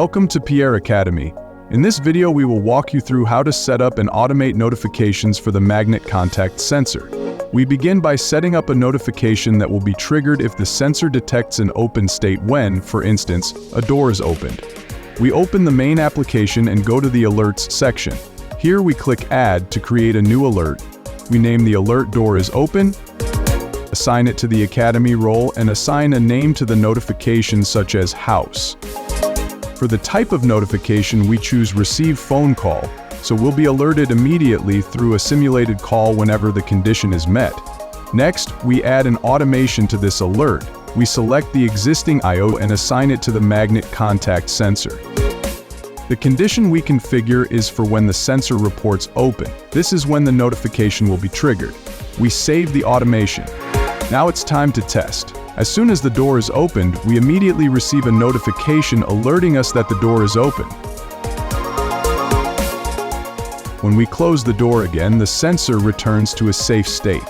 Welcome to PIERRE Academy. In this video, we will walk you through how to set up and automate notifications for the magnet contact sensor. We begin by setting up a notification that will be triggered if the sensor detects an open state when, for instance, a door is opened. We open the main application and go to the Alerts section. Here we click Add to create a new alert. We name the alert Door is Open, assign it to the Academy role, and assign a name to the notification such as House. For the type of notification, we choose Receive Phone Call, so we'll be alerted immediately through a simulated call whenever the condition is met. Next, we add an automation to this alert. We select the existing I/O and assign it to the magnet contact sensor. The condition we configure is for when the sensor reports open. This is when the notification will be triggered. We save the automation. Now it's time to test. As soon as the door is opened, we immediately receive a notification alerting us that the door is open. When we close the door again, the sensor returns to a safe state.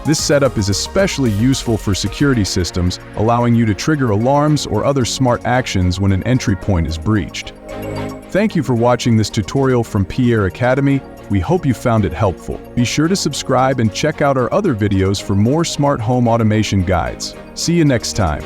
This setup is especially useful for security systems, allowing you to trigger alarms or other smart actions when an entry point is breached. Thank you for watching this tutorial from PIERRE Academy. We hope you found it helpful. Be sure to subscribe and check out our other videos for more smart home automation guides. See you next time.